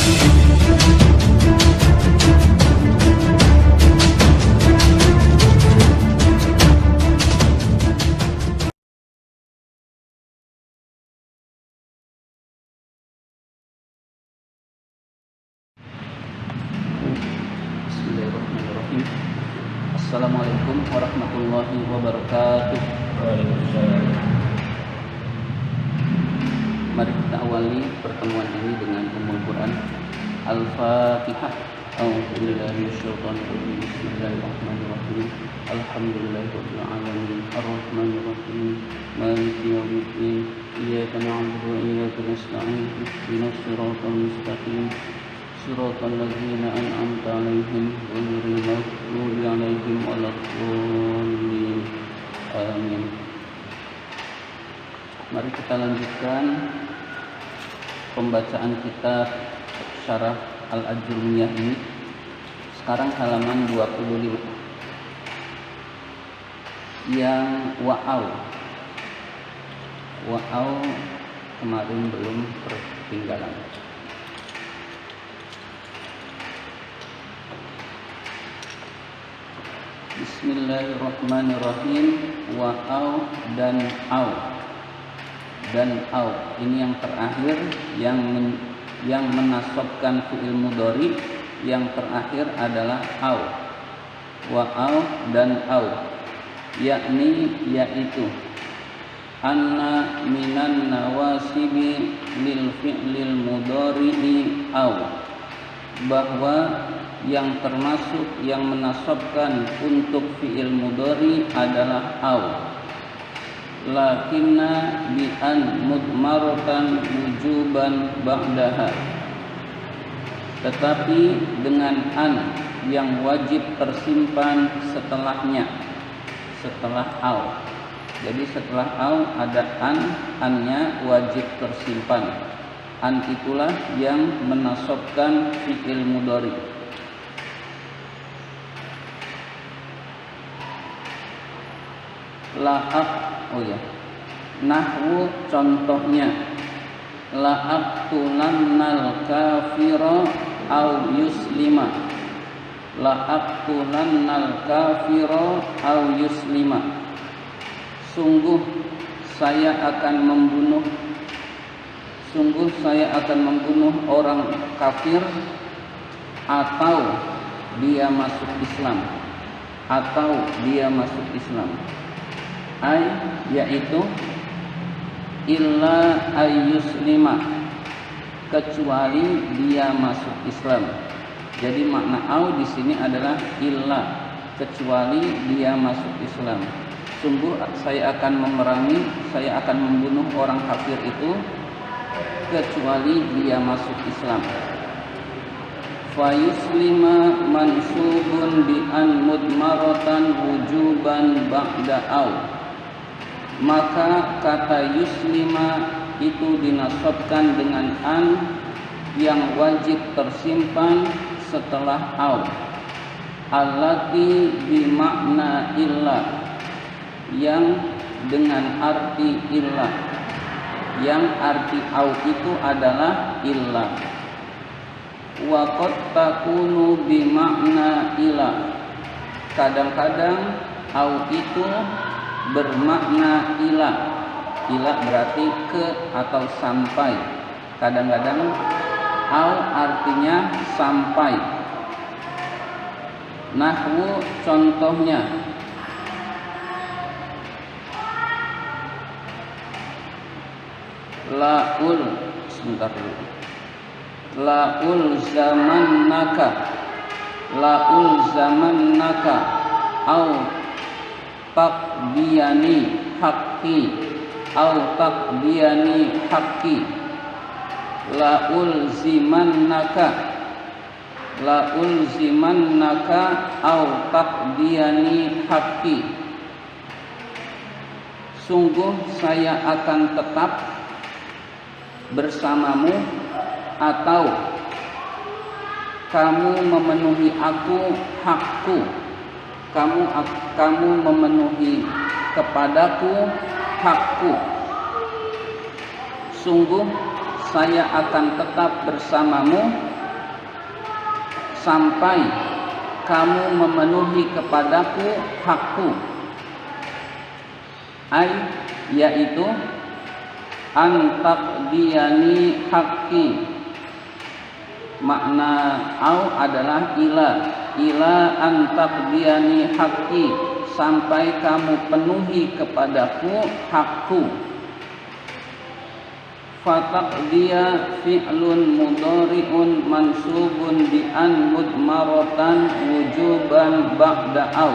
Bismillahirrahmanirrahim. Assalamualaikum warahmatullahi wabarakatuh. Waalaikumsalam. Mari kita awali pertemuan ini dengan Ummul Quran Al-Fatihah. A'udzubillahi minasyaitonir rajim. Bismillahirrahmanirrahim. Alhamdulillahirabbil alamin. Arrahmanirrahim. Maliki yaumiddin. Iyyaka na'budu wa iyyaka nasta'in. Ihdinas siratal mustaqim. Siratal ladzina an'amta 'alaihim ghairil maghdubi 'alaihim waladdallin. Amin. Mari kita lanjutkan pembacaan kitab Syarah Al-Ajurumiyah ini. Sekarang halaman 25. Yang wa'au kemarin belum tertinggalan. Bismillahirrahmanirrahim. Wa'au dan au. Dan au ini yang terakhir yang menasabkan fi'il mudhari, yang terakhir adalah au. Wa'au dan au, yaitu anna minan nawasibi lil fi'lil mudhari'i au, bahwa yang termasuk yang menasabkan untuk fi'il mudhari adalah au. Lakinna bi an mudmaratan wujuban ba'daha, tetapi dengan an yang wajib tersimpan setelahnya, setelah au. Jadi setelah au ada annya wajib tersimpan. An itulah yang menasabkan fi'il mudhari. Nahwu contohnya, la'aqtulannal kafira au yuslima. La'aqtulannal kafira au yuslima. Sungguh saya akan membunuh orang kafir atau dia masuk Islam. Yaitu illa ayyuslima, kecuali dia masuk Islam. Jadi makna au di sini adalah illa, kecuali dia masuk Islam. Sungguh saya akan membunuh orang kafir itu kecuali dia masuk Islam. Fa yuslima mansubun bi an mudmaratan wujuban ba'da au. Maka kata yuslima itu dinasabkan dengan an yang wajib tersimpan setelah au. Allati bi makna illa, yang dengan arti illa, yang arti au itu adalah illa. Wa qad takunu bi makna ila, kadang-kadang au itu bermakna ila. Ila berarti ke atau sampai. Kadang-kadang au artinya sampai. Nahwu contohnya, laul zamannaka au taqdiyani haqqi au taqdiyani haqqi. Laul zimannaka au taqdiyani haqqi. Sungguh saya akan tetap bersamamu atau kamu memenuhi aku hakku. Kamu memenuhi kepadaku hakku. Sungguh saya akan tetap bersamamu sampai kamu memenuhi kepadaku hakku, yaitu antaqdiyani haqqi. Makna au adalah ila antaqdiyani haqqi, sampai kamu penuhi kepadaku hakku. Fataqdiya fi'lun mudhari'un mansubun bi an mudmaratan wujuban ba'da au.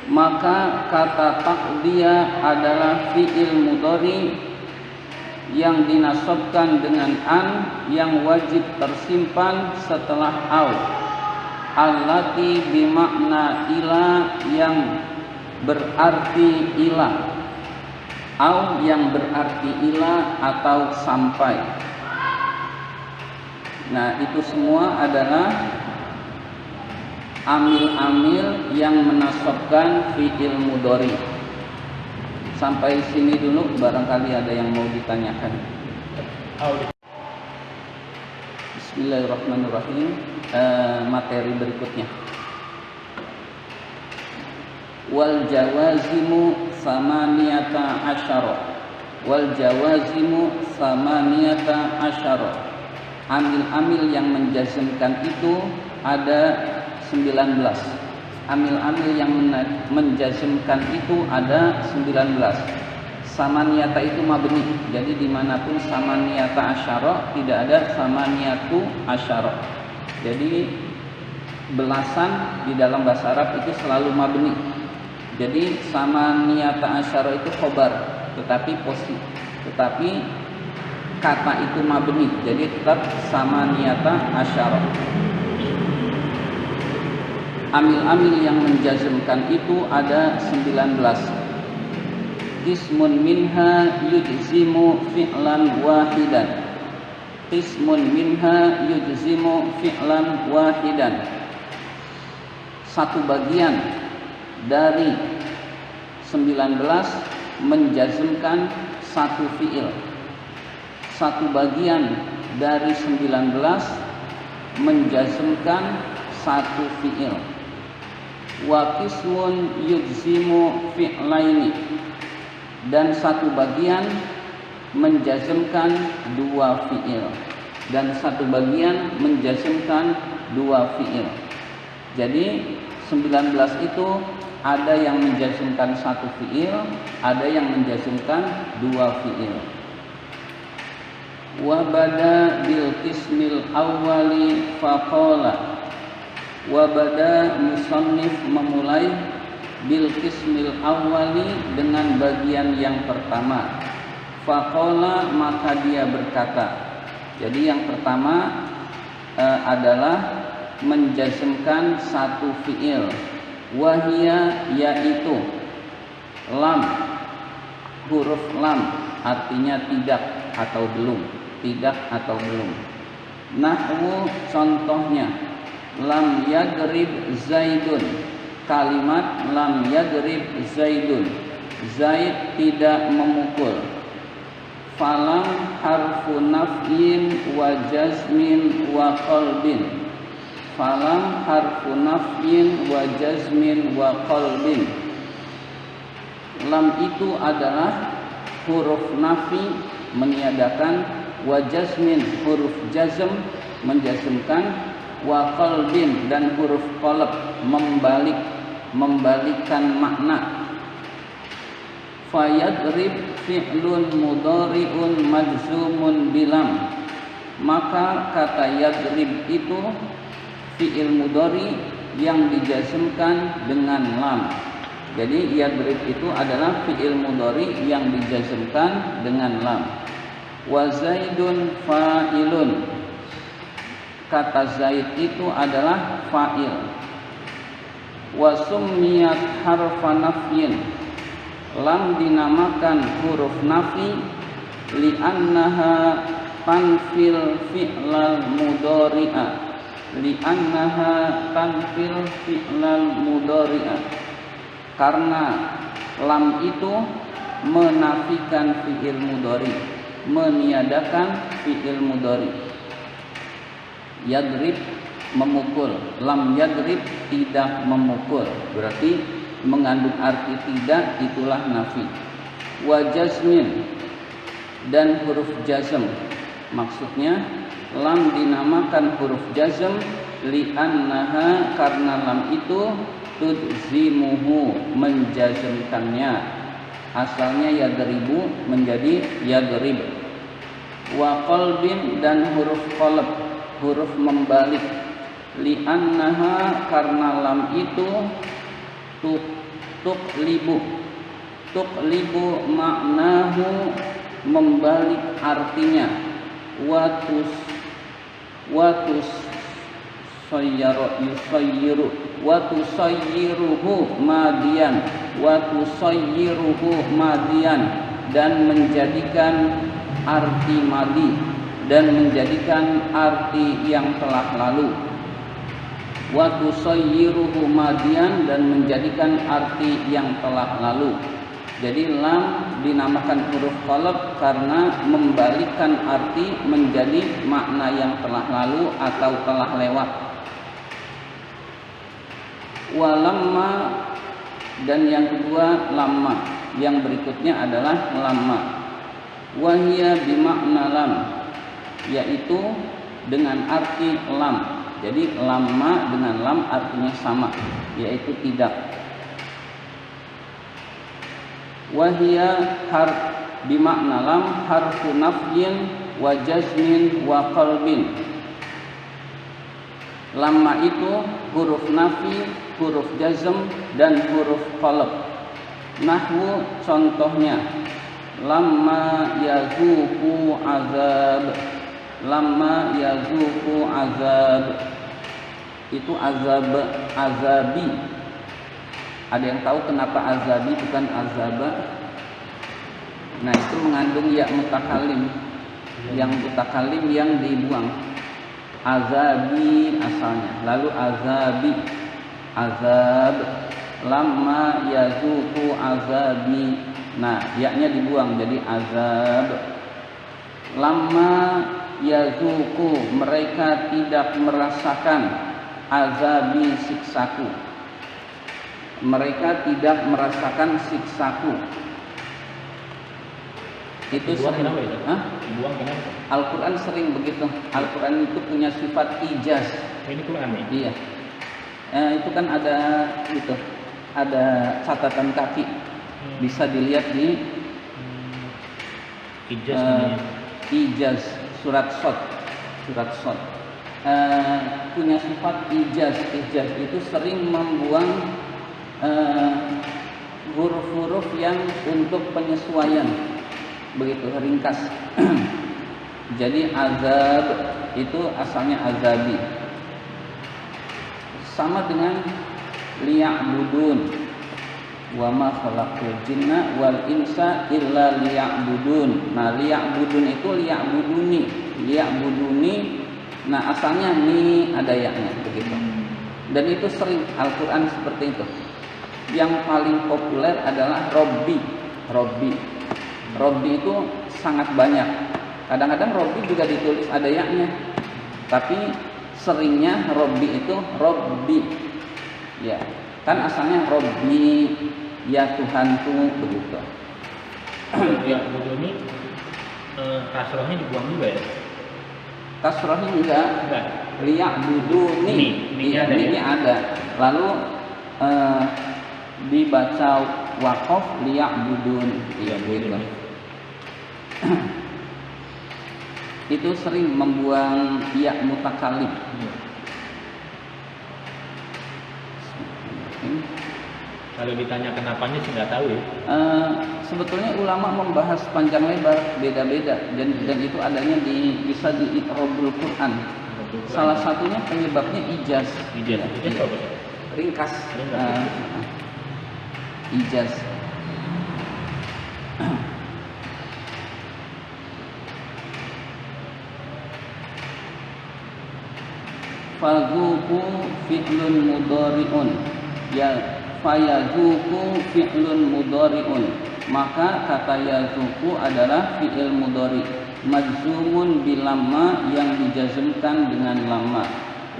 Maka kata taqdiya adalah fi'il mudhari yang dinasabkan dengan an yang wajib tersimpan setelah au. Allati bimakna ila yang berarti ila, au yang berarti ila atau sampai. Nah, itu semua adalah amil-amil yang menasabkan fi'il mudhari. Sampai sini dulu, barangkali ada yang mau ditanyakan. Bismillahirrahmanirrahim. Materi berikutnya. Wal jawazimu samaniyata asyara. Wal jawazimu samaniyata asyara. Amil-amil yang menjazmkan itu ada 19. Amil-amil yang menjazmkan itu ada 19. Samaniyata itu mabni. Jadi dimanapun samaniyata asyara, tidak ada samaniyatu asyara. Jadi belasan di dalam bahasa Arab itu selalu mabni. Jadi samaniyata asyara itu khobar, tetapi kata itu mabni. Jadi tetap samaniyata asyara. Amil-amil yang menjazmkan itu ada 19. Qismun minha yujzimu fi'lan wahidan. Qismun minha yujzimu fi'lan wahidan. Satu bagian dari 19 menjazmkan satu fi'il. Satu bagian dari 19 menjazmkan satu fi'il. Wa qismun yujzimu fi'laini. Dan satu bagian menjazmkan dua fi'il, dan satu bagian menjazmkan dua fi'il. Jadi 19 itu ada yang menjazmkan satu fi'il, ada yang menjazmkan dua fi'il. Wa bada bil qismil awwali faqala. Wa bada musannif memulai bil qismil awwali dengan bagian yang pertama. Faqala maka dia berkata. Jadi yang pertama adalah menjazmkan satu fi'il. Wahia yaitu lam, huruf lam artinya tidak atau belum, tidak atau belum. Nahwu contohnya lam yadrib zaidun. Kalimat lam yadrib zaidun, Zaid tidak memukul. Falam harfu nafyin wa jazmin wa qalbin. Falam harfu nafyin wa jazmin wa qalbin. Lam itu adalah huruf nafi meniadakan, wa jazmin huruf jazm menjazmkan, wa qalbin dan huruf qalb membalikkan makna. Fayadrib fi'lun mudhari'un majzumun bilam. Maka kata yadrib itu fi'il mudhari yang dijazmkan dengan lam. Jadi yadrib itu adalah fi'il mudhari yang dijazmkan dengan lam. Wa zaidun fa'ilun. Kata Zaid itu adalah fa'il. Wa summiyat harfa nafyin. Lam dinamakan huruf nafi li'annaha tanfil fi'lal mudhari'a. Li'annaha tanfil fi'lal mudhari'a. Karena lam itu menafikan fi'il mudhari, meniadakan fi'il mudhari. Yadrib memukul, lam yadrib tidak memukul. Berarti mengandung arti tidak, itulah nafi. Wa jazmin dan huruf jazm. Maksudnya lam dinamakan huruf jazm li'annaha karena lam itu tudzimuhu menjazmkannya. Asalnya yadribu menjadi yadrib. Wa qalbin dan huruf qalb, huruf membalik. Li'annaha karena lam itu tuqlibu maknahu membalik artinya. Watus watusayyiruhu madian dan menjadikan arti madi dan menjadikan arti yang telah lalu. Watusayyiruhu madian dan menjadikan arti yang telah lalu. Jadi lam dinamakan huruf qalb karena membalikkan arti menjadi makna yang telah lalu atau telah lewat. Walamma dan yang kedua lamma. Yang berikutnya adalah lamma. Wahia bimakna lam, yaitu dengan arti lam. Jadi lamma dengan lam artinya sama, yaitu tidak. Wahia bimakna lam harfu nafyin wa jazmin wa qalbin. Lamma itu huruf nafi, huruf jazm dan huruf qalb. Nahwu contohnya lamma yazuqu azab. Lamma yazuqu azab. Itu azabi. Ada yang tahu kenapa azabi bukan azaba? Nah, itu mengandung ya mutakalim. Yang mutakalim yang dibuang. Azabi asalnya. Lalu azabi. Azab. Lamma yazuqu azabi. Nah, ya-nya dibuang jadi azab. Lamma yazuqu mereka tidak merasakan azabi siksaku. Mereka tidak merasakan siksaku. Itu sering. Al-Quran sering begitu. Al-Quran itu punya sifat ijaz. Ini Quran ya? Iya. Itu kan ada itu, ada catatan kaki. Bisa dilihat di ijaz surat Shad. Punya sifat ijaz. Ijaz itu sering membuang huruf-huruf yang untuk penyesuaian, begitu ringkas. Jadi azab itu asalnya azabi. Sama dengan liya'budun. Wa ma khalaqul jinna wal insa illa liya'budun. Nah, liya'budun itu liya'buduni. Nah, asalnya ni ada ya-nya begitu. Dan itu sering Al-Qur'an seperti itu. Yang paling populer adalah Robbi. Robbi itu sangat banyak. Kadang-kadang Robbi juga ditulis ada ya-nya. Tapi seringnya Robbi itu Robbi. Ya, kan asalnya Robbi, ya Tuhanku begitu. Ya, ini kasrohnya dibuang juga ya? Kasrohnya enggak. Liya'buduni. Ini ada. Lalu dibaca waqaf liya'budun. Iya begitu. Itu sering membuang ya mutakalim. Kalau ditanya kenapanya sih nggak tahu ya. Sebetulnya ulama membahas panjang lebar, beda-beda, dan itu adanya bisa di Iqrabul Quran. Salah satunya penyebabnya ijaz. Ijaz apa? Ringkas. Ijaz. Fazuku fi'lun mudhari'un. Ya, fayazuku fi'lun mudhari'un. Maka kata yazuku adalah fi'il mudhari. majzumun bilamma yang dijazmkan dengan lamma,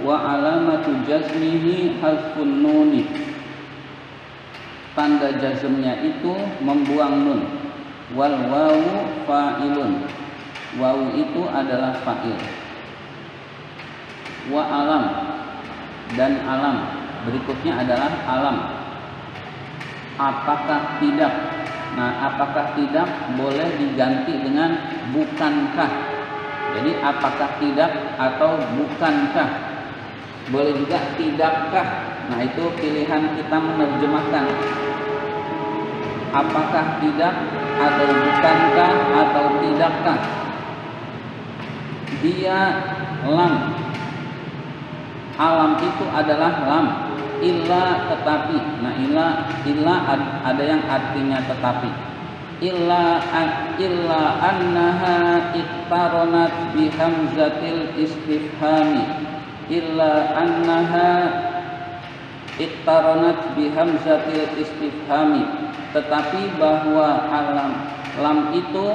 wa alamatu jazmihi hasfun nuni, tanda jazmnya itu membuang nun, wal wawu fa'ilun, wawu itu adalah fa'il, wa alam, dan alam berikutnya adalah alam. Apakah tidak? Nah, apakah tidak boleh diganti dengan bukankah. Jadi apakah tidak atau bukankah. Boleh juga tidakkah. Nah, itu pilihan kita menerjemahkan. Apakah tidak atau bukankah atau tidakkah. Dia lam. Alam itu adalah lam. Illa tetapi. Nah, illa ada yang artinya tetapi. Illa annaha iqtaronat bihamzatil istifhami. Illa annaha iqtaronat bihamzatil istifhami. Tetapi bahwa lam itu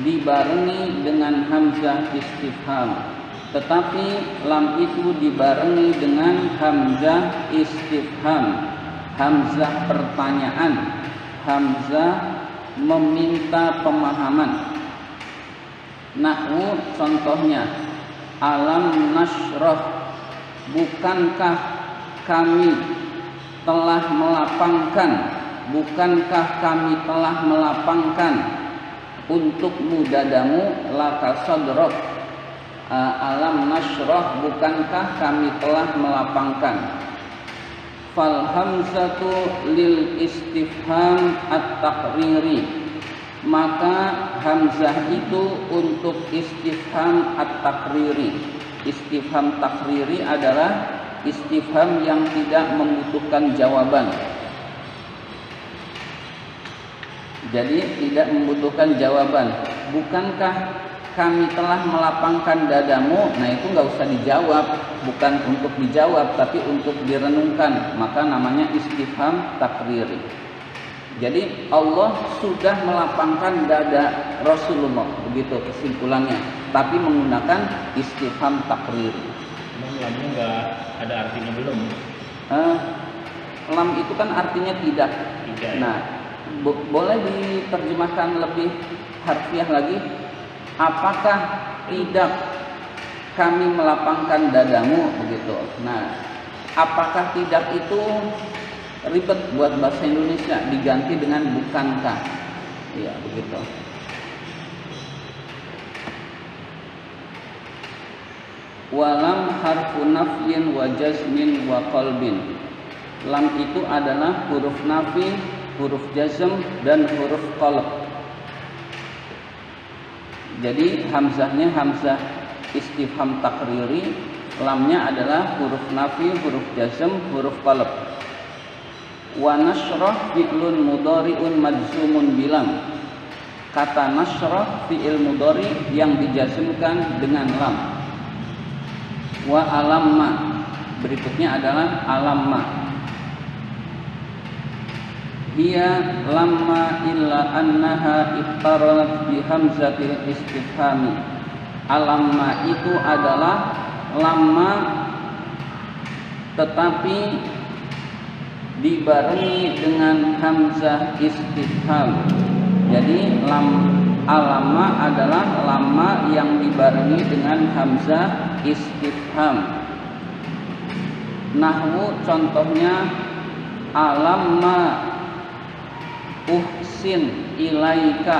dibarengi dengan hamzah istifham. Tetapi lam itu dibarengi dengan hamzah istifham, hamzah pertanyaan, hamzah meminta pemahaman. Nahwu contohnya, alam nashrah, bukankah kami telah melapangkan, bukankah kami telah melapangkan untukmu dadamu, laka sadrak. Alam nashrah, bukankah kami telah melapangkan. Fal hamzatu lil istifham at-taqriri, maka hamzah itu untuk istifham at-taqriri. Istifham takriri adalah istifham yang tidak membutuhkan jawaban. Jadi tidak membutuhkan jawaban. Bukankah kami telah melapangkan dadamu? Nah, itu nggak usah dijawab, bukan untuk dijawab tapi untuk direnungkan, maka namanya istifham takriri. Jadi Allah sudah melapangkan dada Rasulullah, begitu kesimpulannya, tapi menggunakan istifham takriri. Lamnya nggak ada artinya belum? Lam itu kan artinya tidak. Nah, boleh diterjemahkan lebih harfiah lagi. Apakah tidak kami melapangkan dadamu, begitu. Nah, apakah tidak itu ribet buat bahasa Indonesia, diganti dengan bukankah. Iya, begitu. Walam harfu nafyin wa jazmin wa qalbin. Lam itu adalah huruf nafi, huruf jazm, dan huruf qalb. Jadi hamzahnya hamzah istifham takriri, lamnya adalah huruf nafi, huruf jazm, huruf qalb. Wa nashrah fi'lun mudhari'un majzumun bilam. Kata nashrah fi'il mudhari yang dijazmkan dengan lam. Wa alamma, berikutnya adalah alamma. Hiya lamma illa annaha iqtaranat bi hamzatil istifhami. Alamma itu adalah lamma tetapi dibarengi dengan hamzah istifham. Jadi alamma adalah lamma yang dibarengi dengan hamzah istifham. Nahwu contohnya, alamma uhsin ilaika,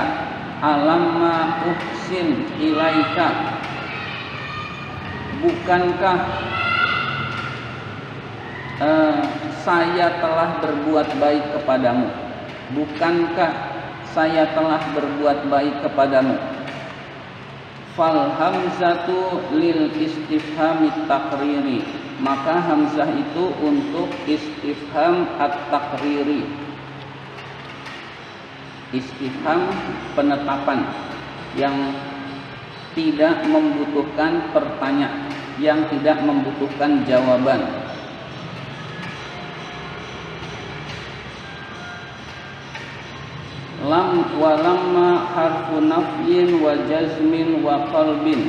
alamma uhsin ilaika. Bukankah saya telah berbuat baik kepadamu? Bukankah saya telah berbuat baik kepadamu? Fal hamzatu lil istifhami takriri, maka hamzah itu untuk istifham at-takriri. Istifham penetapan yang tidak membutuhkan pertanyaan, yang tidak membutuhkan jawaban. Walamma harfu nafyin wa jazmin wa qalbin.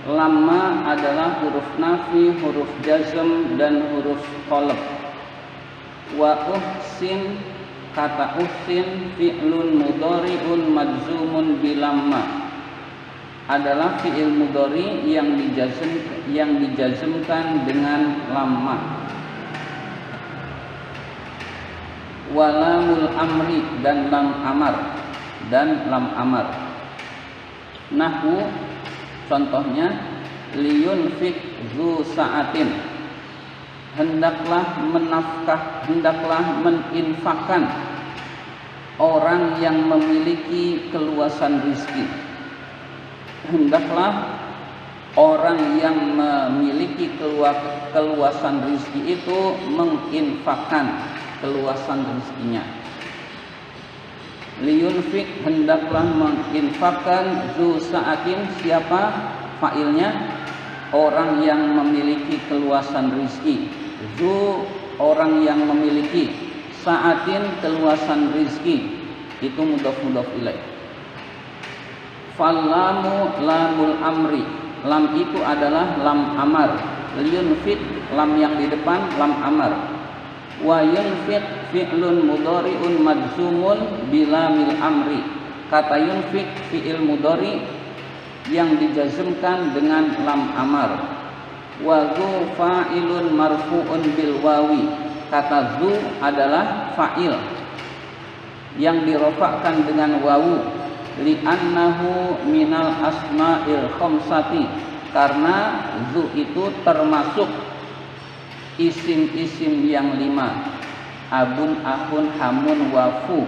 Lamma adalah huruf nafi, huruf jazm dan huruf qalb. Wa uhsin, kata uhsin fi'lun mudhari'un majzumun bilamma, adalah fi'il mudhari yang dijazmkan dengan lamma. Walamul amri, dan lam amar. Nahwu, contohnya liyunfik zu sa'atin, hendaklah meninfakkan orang yang memiliki keluasan rizki. Hendaklah orang yang memiliki keluasan rizki itu menginfakkan keluasan rezekinya. Liyunfik, hendaklah menginfakkan, zu sa'atin, siapa fa'ilnya? Orang yang memiliki keluasan rizki. Zu, orang yang memiliki, sa'atin, keluasan rizki. Itu mudhof ilaih. Fallamu lamul amri, lam itu adalah lam amar. Liyunfik, lam yang di depan lam amar. Wa yunfiq fi'lun mudhari'un majzumun bilamil amri. Kata yunfiq fi'il mudhari yang dijazmkan dengan lam amar. Wa zu fa'ilun marfu'un bil wawi. Kata zu adalah fa'il yang dirofakkan dengan wawu. Li'annahu minal asma'il khamsati, karena zu itu termasuk isim-isim yang 5. Abun, ahun, hamun, wafu.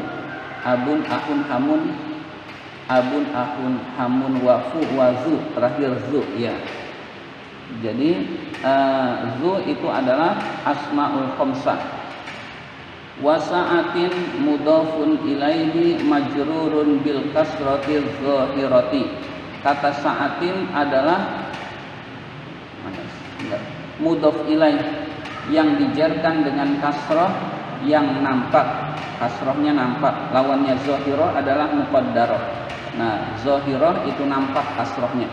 Abun, ahun, hamun, wafu, wazu. Terakhir zu, ya. Jadi zu itu adalah asmaul khamsah. Wasa'atin mudhafun ilaihi majrurun bil kasrati zahirati. Kata sa'atin adalah mudhaf ilaih yang dijarkan dengan kasroh yang nampak. Kasrohnya nampak. Lawannya zahirah adalah muqaddarah. Nah, zahirah itu nampak kasrohnya.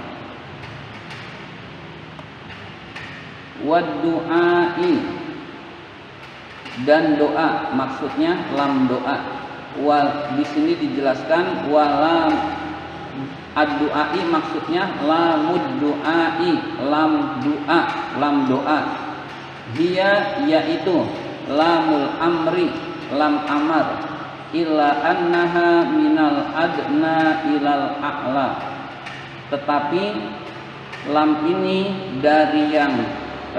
Wad-du'ai, dan doa, maksudnya lam doa. Di sini dijelaskan walam ad-du'ai, maksudnya lamud du'ai, lam doa. Dia yaitu lamul amri, lam amar. Illa annaha minal adna ilal a'la. Tetapi lam ini dari yang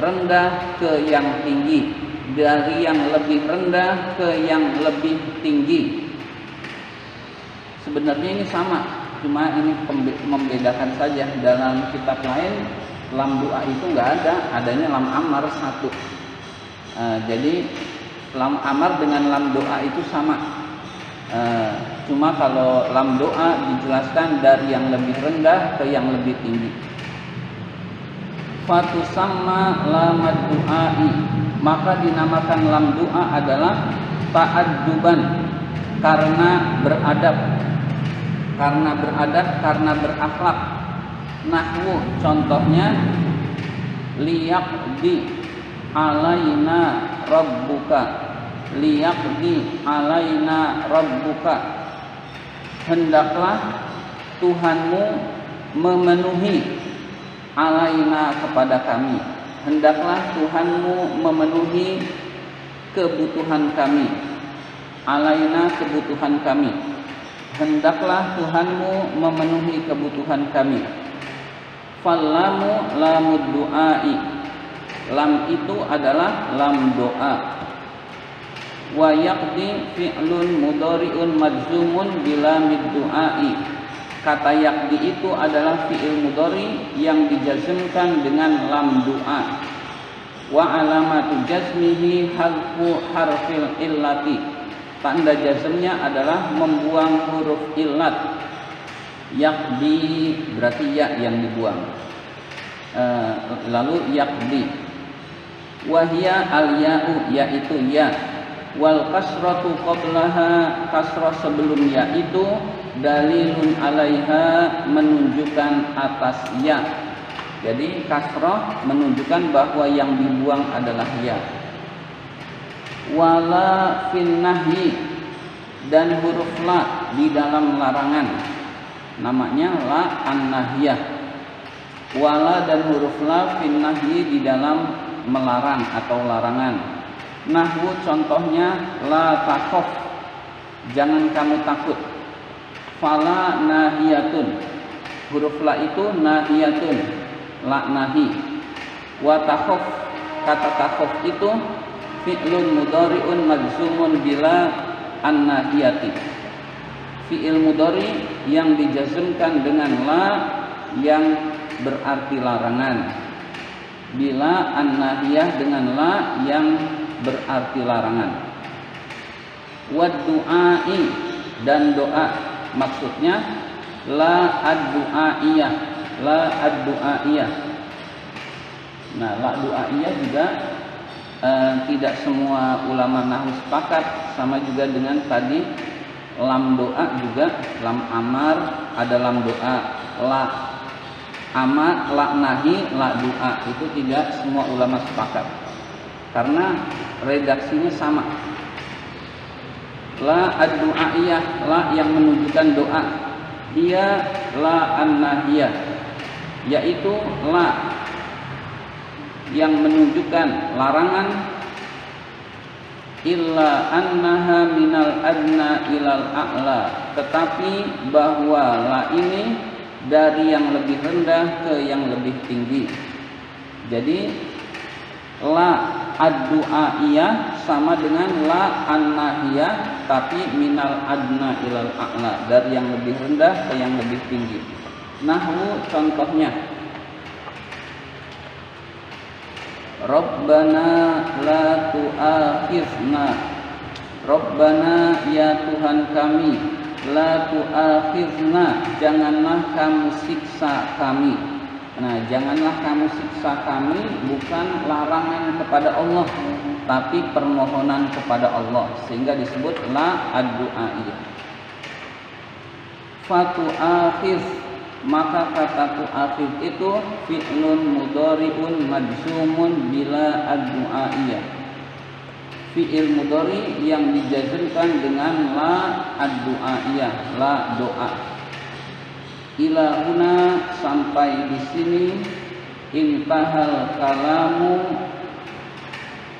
rendah ke yang tinggi, dari yang lebih rendah ke yang lebih tinggi. Sebenarnya ini sama, cuma ini membedakan saja. Dalam kitab lain lam doa itu enggak ada, adanya lam amar satu. Jadi lam amar dengan lam doa itu sama. Cuma kalau lam doa dijelaskan dari yang lebih rendah ke yang lebih tinggi. Fatusamma lamad du'ai, maka dinamakan lam doa adalah ta'adduban, karena beradab, karena berakhlak. Nahwu, contohnya liyaqdi alaina rabbuka, liyaqdi alaina rabbuka, hendaklah Tuhanmu memenuhi alaina kepada kami, hendaklah Tuhanmu memenuhi kebutuhan kami. Alaina, kebutuhan kami, hendaklah Tuhanmu memenuhi kebutuhan kami. Fallamu lamud du'ai, lam itu adalah lam doa. Wa yaqdi fi'lun mudhari'un majzumun bilamid du'ai. Kata yaqdi itu adalah fi'il mudhari yang dijazmkan dengan lam doa. Wa alamatu jazmihi hadfu harfil illati. Tanda jazmnya adalah membuang huruf illat. Yaqdi berarti ya yang dibuang. Lalu yaqdi. Wahia al-ya'u, yaitu ya. Wal kasratu qablaha, kasrah sebelum ya itu dalilun alaiha, menunjukkan atas ya. Jadi kasrah menunjukkan bahwa yang dibuang adalah ya. Wala fin nahyi, dan huruf la di dalam larangan, namanya la an-nahyah. Wala dan huruf la fin nahyi di dalam melarang atau larangan. Nahwu contohnya la takhaf, jangan kamu takut. Fala nahiyatun, huruf la itu nahiyatun, la nahi. Wa takhaf, kata takhaf itu fi'lun mudhari'un majzumun bila an-nahiyati, fi'il mudhari yang dijazmkan dengan la yang berarti larangan, bila an-nahiyah dengan la yang berarti larangan. Wad du'ai, dan doa, maksudnya la ad-du'aiyah, la ad-du'aiyah. Nah, la du'aiyah juga tidak semua ulama nahwu sepakat, sama juga dengan tadi lam doa juga, lam amar ada lam doa, la amar, la nahi, la doa, itu tidak semua ulama sepakat karena redaksinya sama. La ad-du'aiyah, la yang menunjukkan doa, dia la an-nahiyah, yaitu la yang menunjukkan larangan. Illa annaha minal adna ilal a'la, tetapi bahwa la ini dari yang lebih rendah ke yang lebih tinggi. Jadi la ad-du'aiyah sama dengan la an-nahiyah, tapi minal adna ilal a'la, dari yang lebih rendah ke yang lebih tinggi. Nahwu contohnya, Rabbana la tu'akhizna, Rabbana ya Tuhan kami, la tu'akhizna, janganlah kamu siksa kami. Nah, janganlah kamu siksa kami bukan larangan kepada Allah, tapi permohonan kepada Allah, sehingga disebut la ad-du'aiyah. Fatu'akhiz, maka kata tu'akhiz itu fi'lun mudhari'un majzumun bila ad-du'aiyah, fi'il mudhari yang dijazmkan dengan la ad-du'aiyah, la doa. Ila huna, sampai di sini, intahal kalamu,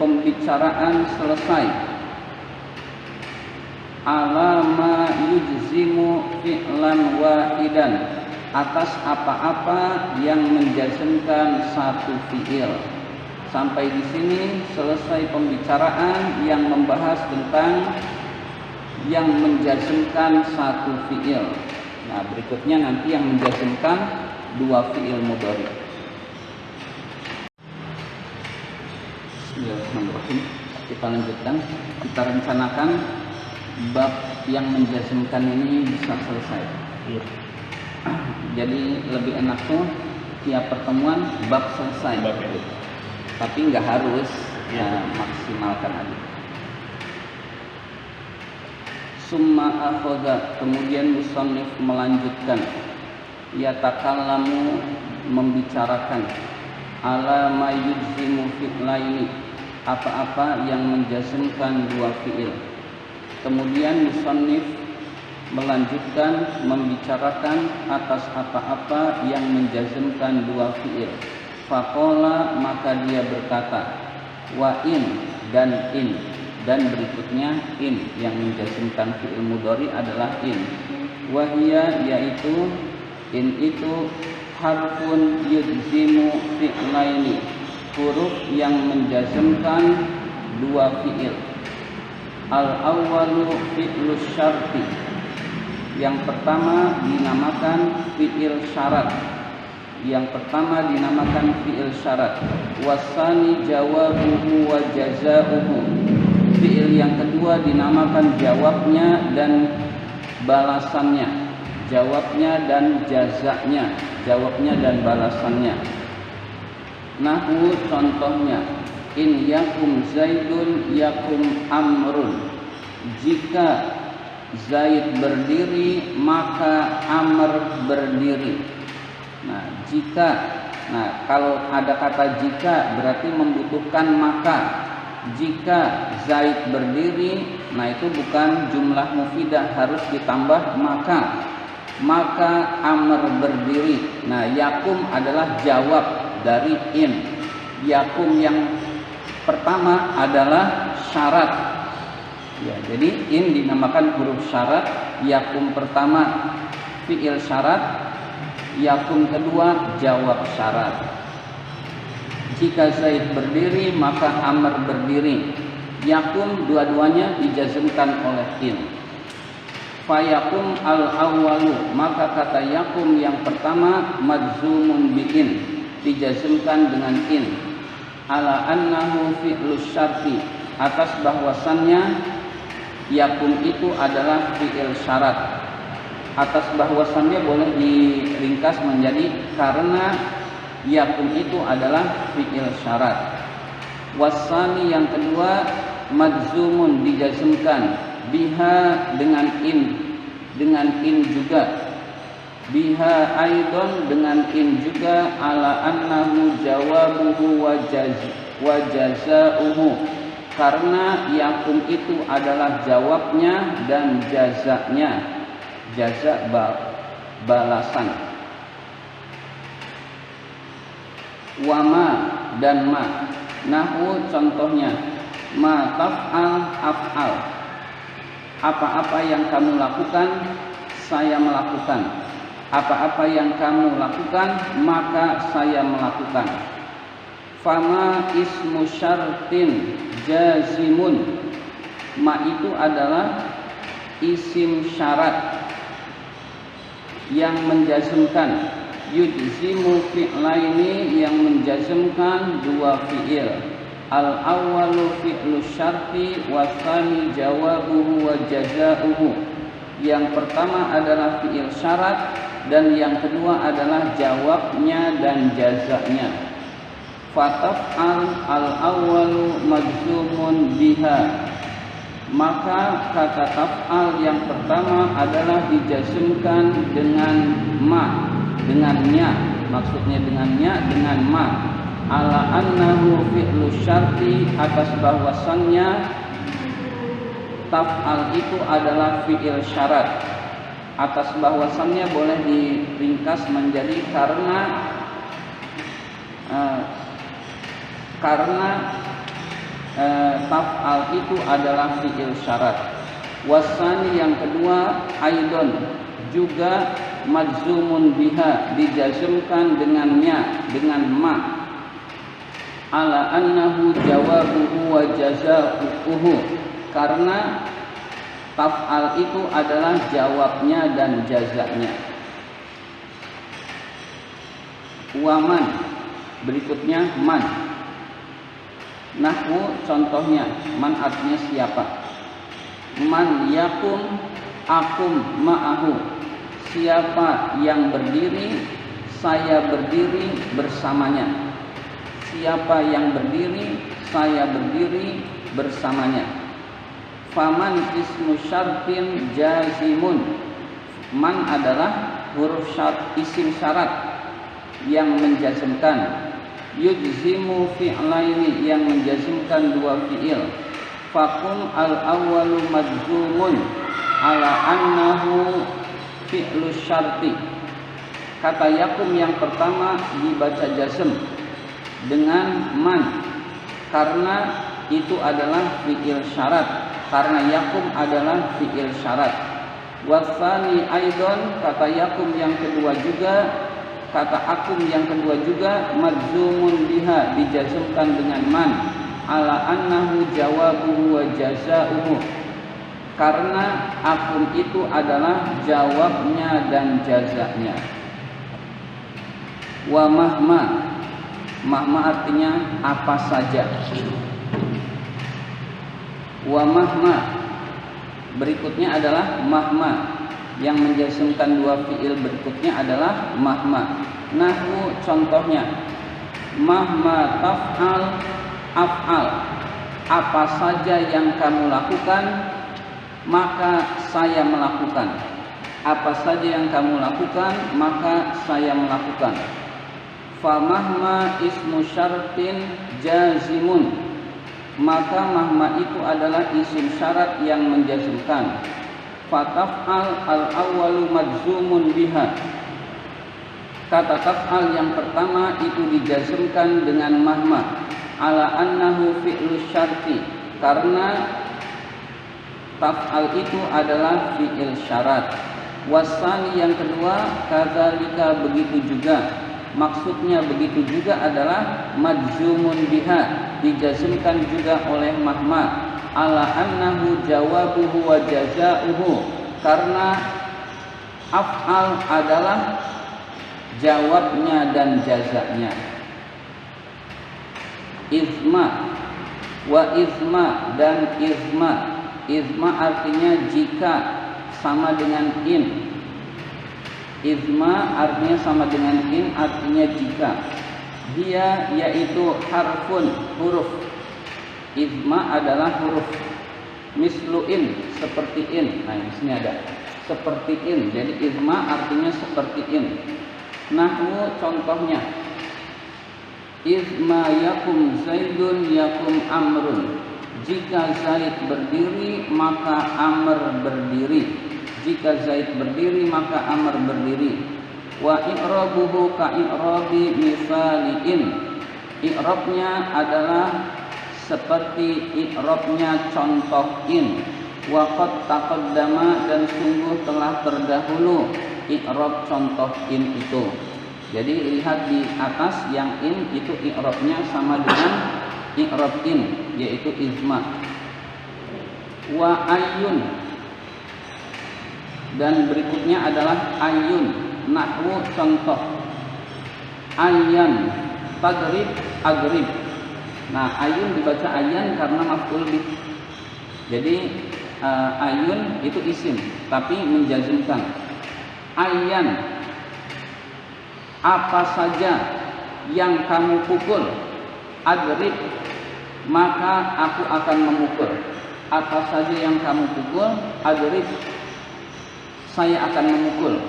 pembicaraan selesai. Ala ma yujzimu fi'lan wahidan, atas apa-apa yang menjazmkan satu fi'il. Sampai di sini selesai pembicaraan yang membahas tentang yang menjazmkan satu fi'il. Nah, berikutnya nanti yang menjazmkan dua fi'il mudhari. Bismillahirrahmanirrahim. Kita lanjutkan. Kita rencanakan bab yang menjazmkan ini bisa selesai. Iya. Jadi lebih enak tuh tiap pertemuan bab selesai. Bab itu. Tapi nggak harus, Iya. maksimalkan aja. Summa akhadha, kemudian musannif melanjutkan, yatakallamu, membicarakan, ala ma yujzimu fi'laini, apa-apa yang menjazmkan dua fi'il. Kemudian musannif melanjutkan membicarakan atas apa-apa yang menjazmkan dua fi'il. Faqala, maka dia berkata, wa in, dan in, dan berikutnya in yang menjazmkan fi'il mudhari adalah in. Wahia, yaitu in itu harfun yujzimu fi'laini, huruf yang menjazmkan dua fi'il. Al-awwalu fi'lus syarti, yang pertama dinamakan fi'il syarat. Yang pertama dinamakan fi'il syarat. Wasani jawabuhu wa jazauhu, fi'il yang kedua dinamakan jawabnya dan balasannya, jawabnya dan jazanya, jawabnya dan balasannya. Nahwu contohnya, In yakum Zaidun yakum Amrun. Jika Zaid berdiri maka Amr berdiri. Nah, kalau ada kata jika berarti membutuhkan maka. Jika Zaid berdiri, nah itu bukan jumlah mufidah, harus ditambah maka Amr berdiri. Nah, yakum adalah jawab dari in. Yakum yang pertama adalah syarat. Ya, jadi in dinamakan huruf syarat. Yakum pertama fiil syarat, yakum kedua jawab syarat. Jika Zaid berdiri maka Amr berdiri. Yakum dua-duanya dijazmkan oleh in. Fayakum al-awwalu, maka kata yakum yang pertama majzumun bi'in, dijazmkan dengan in. Ala annahu fi'lus syarti, atas bahwasannya yakum itu adalah fi'il syarat. Atas bahwasannya boleh diringkas menjadi karena yakum itu adalah fi'il syarat. Wasani yang kedua majzumun, dijazmkan biha dengan in juga. Biha aidon dengan in juga. Ala annahu jawabuhu wa jazauhu, karena yakum itu adalah jawabnya dan jazanya. Jaza balasan. Wama dan ma. Nahwu contohnya ma taf'al af'al. Apa-apa yang kamu lakukan saya melakukan. Apa-apa yang kamu lakukan maka saya melakukan. Fama ismu syartin jazimun. Ma itu adalah isim syarat yang menjazmkan. Yujzimu fi'laini, yang menjazmkan dua fi'il. Al-awwalu fi'lu syarti wa tsani jawabuhu wa jazauhu. Yang pertama adalah fi'il syarat dan yang kedua adalah jawabnya dan jazanya. Fataf'al al-awwalu majzumun biha, maka kata taf'al yang pertama adalah dijazmkan dengan ma, dengannya, maksudnya dengannya dengan ma. Ala annahu fi'lu syarti, atas bahwasannya taf'al itu adalah fi'il syarat. Atas bahwasannya boleh diringkas menjadi karena taf'al itu adalah fi'il syarat. Wasani yang kedua aidon, juga majzumun biha, dijazmkan dengannya, dengan ma. Ala annahu jawabuhu wa jazauhu, karena taf'al itu adalah jawabnya dan jazanya. Waman, berikutnya man. Nahwu contohnya man artinya siapa. Man yakum akum ma'ahu, siapa yang berdiri saya berdiri bersamanya. Siapa yang berdiri saya berdiri bersamanya. Faman ismu syartin jazimun. Man adalah huruf syarat, isim syarat yang menjazmkan. Yujzimu fi'laini, yang menjazmkan dua fi'il. Fakum al-awwalu majzumun ala annahu fi'lu syarti. Kata yakum yang pertama dibaca jazm dengan man, karena itu adalah fi'il syarat, karena yakum adalah fi'il syarat. Watsani aidon, kata yakum yang kedua juga, kata akum yang kedua juga majzumun biha, dijazmkan dengan man. Ala annahu jawabuhu wa jazauhu, karena akum itu adalah jawabnya dan jazanya. Wa mahma, mahma artinya apa saja. Wa mahma, berikutnya adalah mahma, yang menjazmkan dua fiil berikutnya adalah mahma. Nahwu contohnya mahma taf'al af'al, apa saja yang kamu lakukan maka saya melakukan. Apa saja yang kamu lakukan maka saya melakukan. Famahma ismu syartin jazimun, maka mahma itu adalah isim syarat yang menjazmkan. Fataf'al al-awwalu majzumun biha, kata taf'al yang pertama itu dijazmkan dengan mahma, ala annahu fi'lu syarti, karena taf'al itu adalah fi'il syarat. Wasani yang kedua, kadzalika begitu juga, maksudnya begitu juga adalah majzumun biha, dijazmkan juga oleh mahma, ala annahu jawabuhu wa jazauhu, karena af'al adalah jawabnya dan jazanya. Izma wa izma dan izma. Izma artinya jika, sama dengan in. Izma artinya sama dengan in, artinya jika. Dia yaitu harfun, huruf. Izma adalah huruf. Mislu in, seperti in. Nah, di sini ada seperti in. Jadi izma artinya seperti in. Nahwu contohnya, izma yakum zaidun yakum amrun. Jika Zaid berdiri maka Amr berdiri. Jika Zaid berdiri maka Amr berdiri. Wa i'rabuhu ka i'rabi misaliin. I'rabnya adalah seperti i'rabnya contoh in. Wa qad taqaddama, dan sungguh telah terdahulu i'rab contoh in itu. Jadi lihat di atas yang in itu i'rabnya sama dengan i'rab in, yaitu izma. Wa ayyun, dan berikutnya adalah ayun. Nahwu contoh, ayyan tadrib adrib. Nah, ayun dibaca ayyan karena maf'ul bih. Jadi ayun itu isim tapi menjazmkan. Ayyan, apa saja yang kamu pukul. Adrib, maka aku akan memukul. Apa saja yang kamu pukul, adrib, saya akan memukul.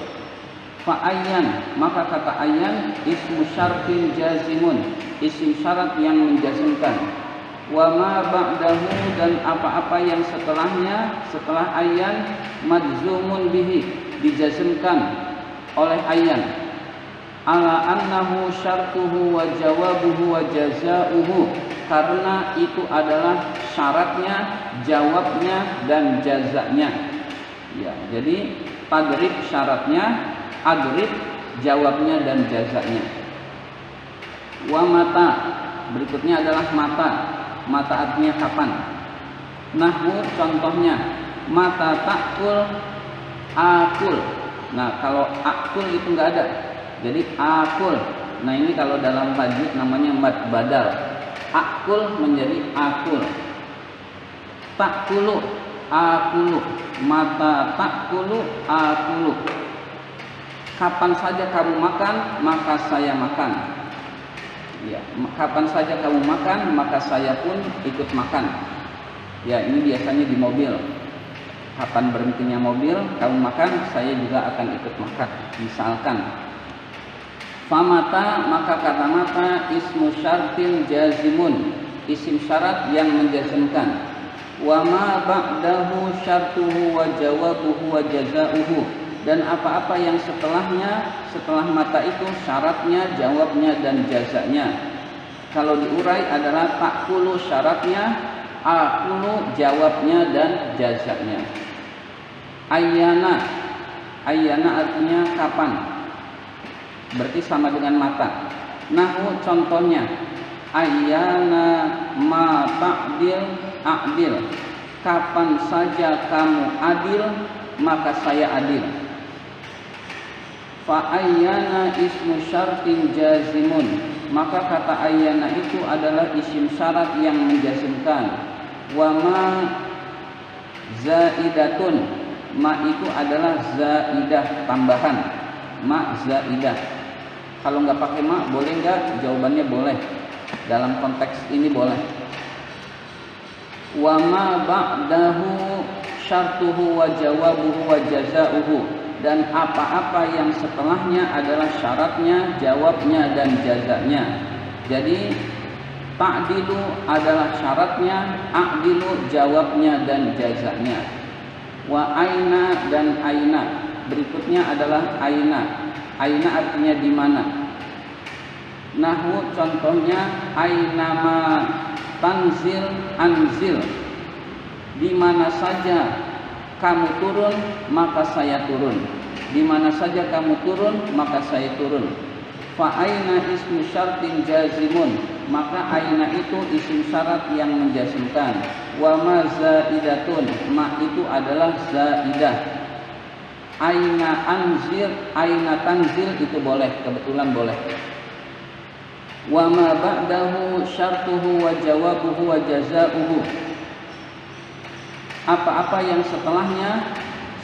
Fa'ayyan, maka kata ayyan ismu syartin jazimun, isim syarat yang menjazmkan. Wa ma ba'dahu, dan apa-apa yang setelahnya, setelah ayyan, majzumun bihi, dijazmkan oleh ayyan. Ala annahu syartuhu wa jawabuhu wa jazauhu, karena itu adalah syaratnya, jawabnya dan jazanya. Ya, jadi tadrib syaratnya, adrib jawabnya dan jazanya. Wa mata, berikutnya adalah mata. Mata artinya kapan. Nahwu contohnya, mata takul akul. Nah, kalau akul itu enggak ada. Jadi akul. Nah, ini kalau dalam tajwid namanya mad badal. Akul menjadi akul. Takulu akulu. Mata takulu akulu. Kapan saja kamu makan, maka saya makan. Ya, kapan saja kamu makan, maka saya pun ikut makan. Ya, ini biasanya di mobil. Kapan berhentinya mobil, kamu makan, saya juga akan ikut makan. Misalkan, famata, maka kata mata ismu syartin jazimun, isim syarat yang menjazmkan. Wa ma ba'dahu syartuhu wa jawabuhu wa jazauhu, dan apa-apa yang setelahnya, setelah mata itu syaratnya, jawabnya dan jazanya. Kalau diurai adalah takulu syaratnya, akulu jawabnya dan jazanya. Ayyana, ayyana artinya kapan, berarti sama dengan mata. Nahwu contohnya, ayyana ma ta'dil a'dil, kapan saja kamu adil maka saya adil. Fa ayyana ismu syartin jazimun, maka kata ayyana itu adalah isim syarat yang menjazmkan. Wa ma zaidatun, ma itu adalah zaidah, tambahan. Ma zaidah. Kalau nggak pakai ma boleh nggak? Jawabannya boleh. Dalam konteks ini boleh. Wa ma ba'dahu syartuhu wa jawabuhu wa jazaa'uhu, dan apa-apa yang setelahnya adalah syaratnya, jawabnya dan jazanya. Jadi ta'dilu adalah syaratnya, a'dilu jawabnya dan jazanya. Wa aina dan aina, berikutnya adalah aina. Aina artinya di mana. Nahwu contohnya ainama tanzil anzil, di mana saja kamu turun maka saya turun, di mana saja kamu turun maka saya turun. Fa aina ismu syartin jazimun, maka aina itu isim syarat yang menjazmkan. Wa ma zaidatun, ma itu adalah zaidah. Aina anzil, aina tanzil itu boleh, kebetulan boleh. Wa ma ba'dahu syartuhu wa jawabuhu wa jazaa'uhu, apa-apa yang setelahnya,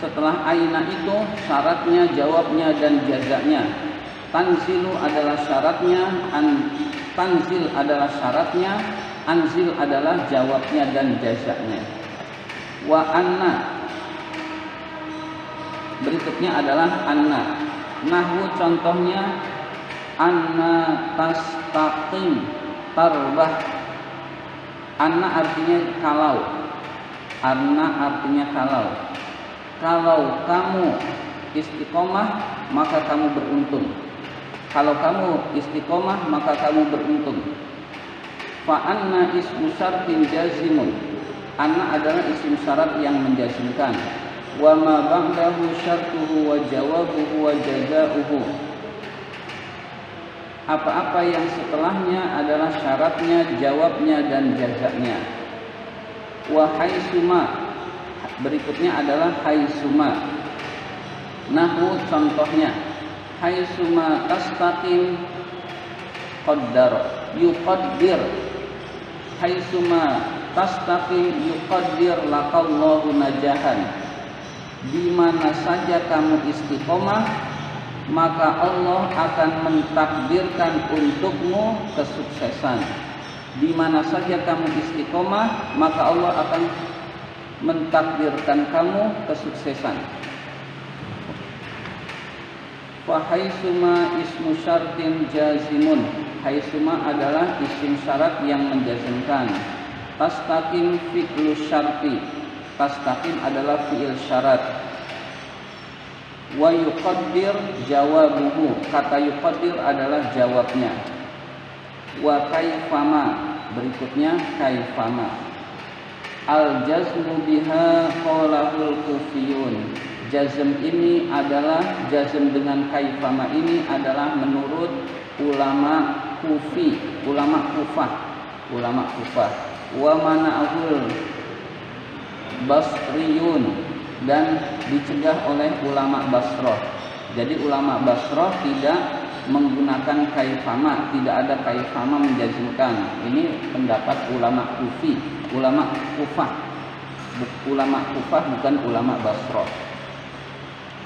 setelah aina itu syaratnya, jawabnya dan jazanya. Tanzilu adalah syaratnya, tanzil adalah syaratnya, anzil adalah jawabnya dan jazanya. Wa anna, berikutnya adalah anna. Nahwu contohnya anna tastaqim tarbah. Anna artinya kalau. Anna artinya kalau. Kalau kamu istiqomah maka kamu beruntung. Kalau kamu istiqomah maka kamu beruntung. Fa anna ismu syartin jazimun. Anna adalah isim syarat yang menjazmkan. Wa ma ba'dahu syartuhu wa jawabuhu wa jazaa'uhu, apa-apa yang setelahnya adalah syaratnya, jawabnya dan jazanya. Wa haitsuma, berikutnya adalah haitsuma. Nahwu contohnya haitsuma tastaqim qaddar yuqaddir. Haitsuma tastaqim yuqaddir laqallahu najahan, di mana saja kamu istiqomah maka Allah akan mentakdirkan untukmu kesuksesan. Di mana saja kamu istiqomah maka Allah akan mentakdirkan kamu kesuksesan. Fa haitsuma ismu syartin jazimun, haitsuma adalah isim syarat yang menjazmkan. Tastaqim fi'lu syarti, tastaqim adalah fi'il syarat. Wa yuqaddir jawabuhu, kata yuqaddir adalah jawabnya. Wa kaifama, berikutnya kaifama. Al jazmu biha qalahul kufiyun, jazm ini adalah, jazm dengan kaifama ini adalah menurut ulama kufi, ulama kufah. Wa mana'ul basriyun, dan dicegah oleh ulama Basrah. Jadi ulama Basrah tidak menggunakan kaifama, tidak ada kaifama menjazmkan. Ini pendapat ulama Kufi, ulama Kufah. Ulama Kufah bukan ulama Basrah.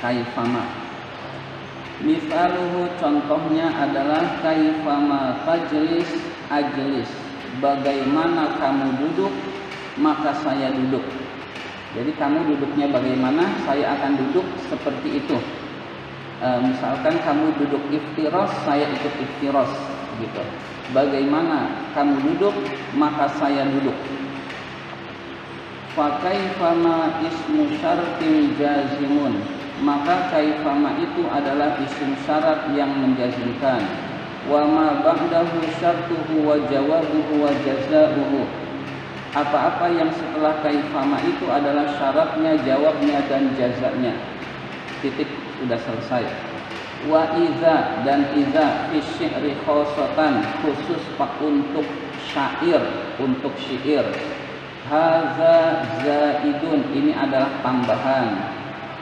Kaifama. Misaluhu contohnya adalah kaifama tajlis ajlis. Bagaimana kamu duduk, maka saya duduk. Jadi kamu duduknya bagaimana, saya akan duduk seperti itu. Misalkan kamu duduk iftiros, saya ikut iftiros, gitu. Bagaimana kamu duduk, maka saya duduk. Fa kaifama ismu syartin jazimun, maka kaifama itu adalah isim syarat yang menjazmkan. Wa ma ba'dahu syartuhu wa jawabuhu wa jazaa'uhu, apa-apa yang setelah kaifama itu adalah syaratnya, jawabnya dan jazanya. Titik, sudah selesai. Wa iza, dan iza fi syi'ri khosotan, khusus pak untuk syair, untuk syair. Haza zaidun, ini adalah tambahan.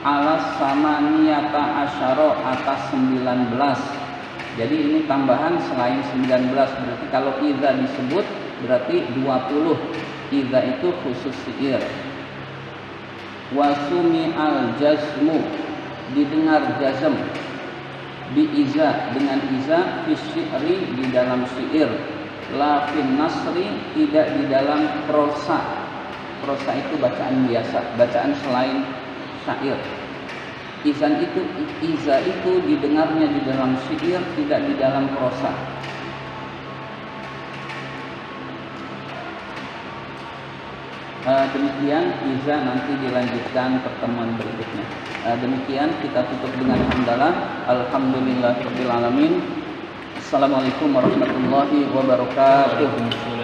Alas samaniyata asyara, atas 19. Jadi ini tambahan selain 19. Berarti kalau iza disebut berarti 20. Iza itu khusus syair. Wasumi al jazmu, didengar jazm. Bi iza, dengan iza fi syi'ri, di dalam syair. La fin nasri, tidak di dalam prosa. Prosa itu bacaan biasa, bacaan selain syair. Iza itu didengarnya di dalam syair, tidak di dalam prosa. Demikian iza nanti dilanjutkan pertemuan berikutnya. Demikian kita tutup dengan hamdalah. Alhamdulillahirabbil alamin. Assalamualaikum warahmatullahi wabarakatuh.